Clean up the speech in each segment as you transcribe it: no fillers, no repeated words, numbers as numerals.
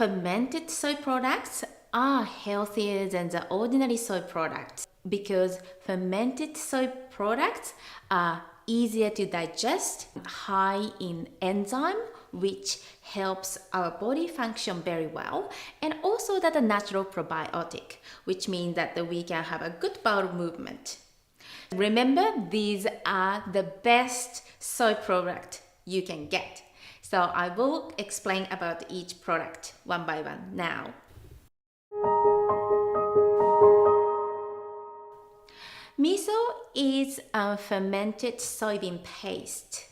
fermented soy products are healthier than the ordinary soy products because fermented soy products are easier to digest, high in enzyme, which helps our body function very well, and also that a natural probiotic, which means that we can have a good bowel movement. Remember, these are the best soy product you can get. So I will explain about each product one by one now. Miso is a fermented soybean paste.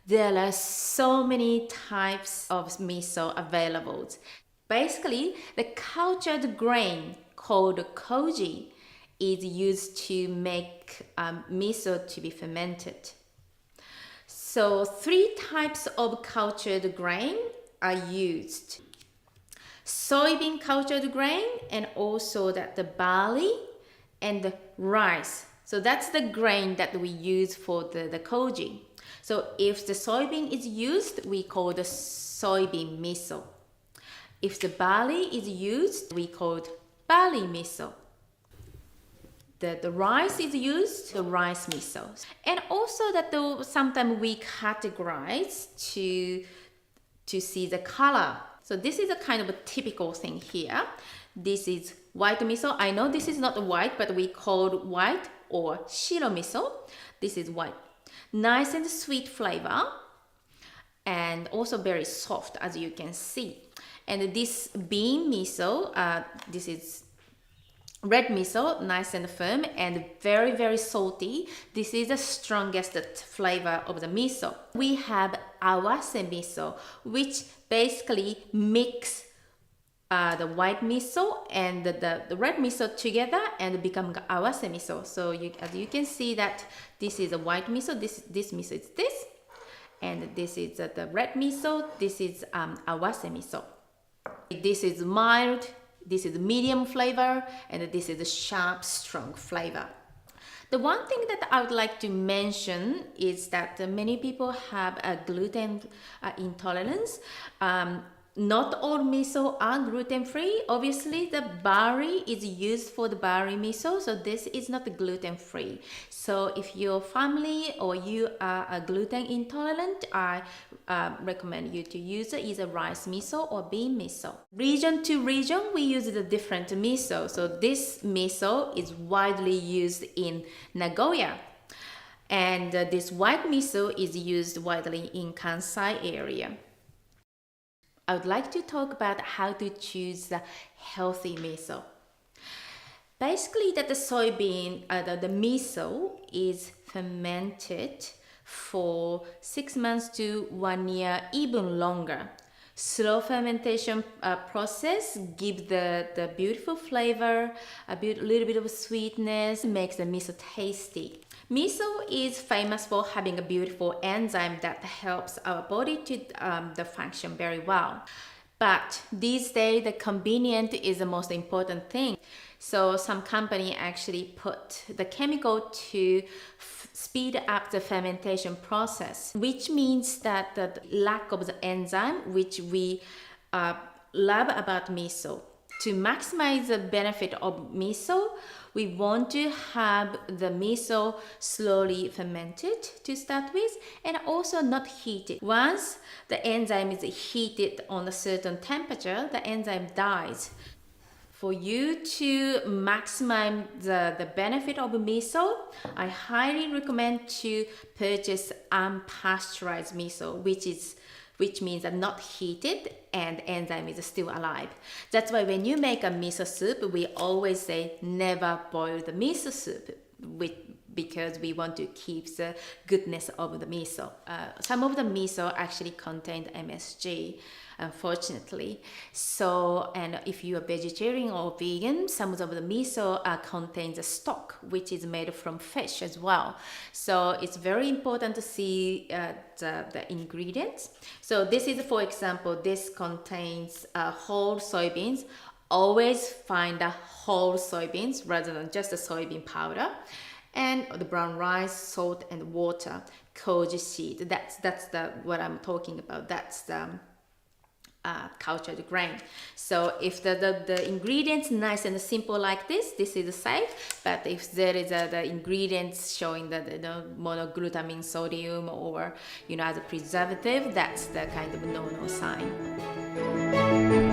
There are so many types of miso available. Basically, the cultured grain called koji is used to make miso to be fermented. So 3 types of cultured grain are used. Soybean cultured grain, and also that the barley and the rice. So that's the grain that we use for the koji. So if the soybean is used, we call the soybean miso. If the barley is used, we call it barley miso. The rice is used, the rice miso. And also that sometimes we categorize to see the color. So this is a kind of a typical thing here. This is white miso. I know this is not white, but we call it white or shiro miso. This is white. Nice and sweet flavor, and also very soft, as you can see. And this bean miso, this is red miso, nice and firm and very, very salty. This is the strongest flavor of the miso. We have awase miso, which basically mix the white miso and the red miso together and become awase miso. So as you can see that this is a white miso, this miso is this, and this is the red miso, this is awase miso. This is mild, this is medium flavor, and this is a sharp, strong flavor. The one thing that I would like to mention is that many people have a gluten intolerance. Not all miso are gluten-free. Obviously, the barley is used for the barley miso, so this is not gluten-free. So if your family or you are gluten intolerant, I recommend you to use either rice miso or bean miso. Region to region, we use the different miso. So this miso is widely used in Nagoya. And this white miso is used widely in Kansai area. I would like to talk about how to choose the healthy miso. Basically, that the soybean, the miso is fermented for 6 months to 1 year, even longer. Slow fermentation process gives the beautiful flavor, little bit of sweetness, makes the miso tasty. Miso is famous for having a beautiful enzyme that helps our body to function very well. But these days, the convenience is the most important thing. So some company actually put the chemical to speed up the fermentation process, which means that the lack of the enzyme, which we love about miso. To maximize the benefit of miso, we want to have the miso slowly fermented to start with, and also not heated. Once the enzyme is heated on a certain temperature, the enzyme dies. For you to maximize the benefit of miso, I highly recommend to purchase unpasteurized miso, which means that not heated and enzyme is still alive. That's why when you make a miso soup, we always say never boil the miso soup because we want to keep the goodness of the miso. Some of the miso actually contain MSG, unfortunately. So, and if you are vegetarian or vegan, some of the miso contains a stock, which is made from fish as well. So it's very important to see the ingredients. So this is, for example, this contains whole soybeans. Always find the whole soybeans rather than just the soybean powder. And the brown rice, salt, and water, koji seed. That's what I'm talking about. That's the cultured grain. So if the ingredients nice and simple like this is safe. But if there is the ingredients showing the monoglutamine sodium or as a preservative, that's the kind of no sign.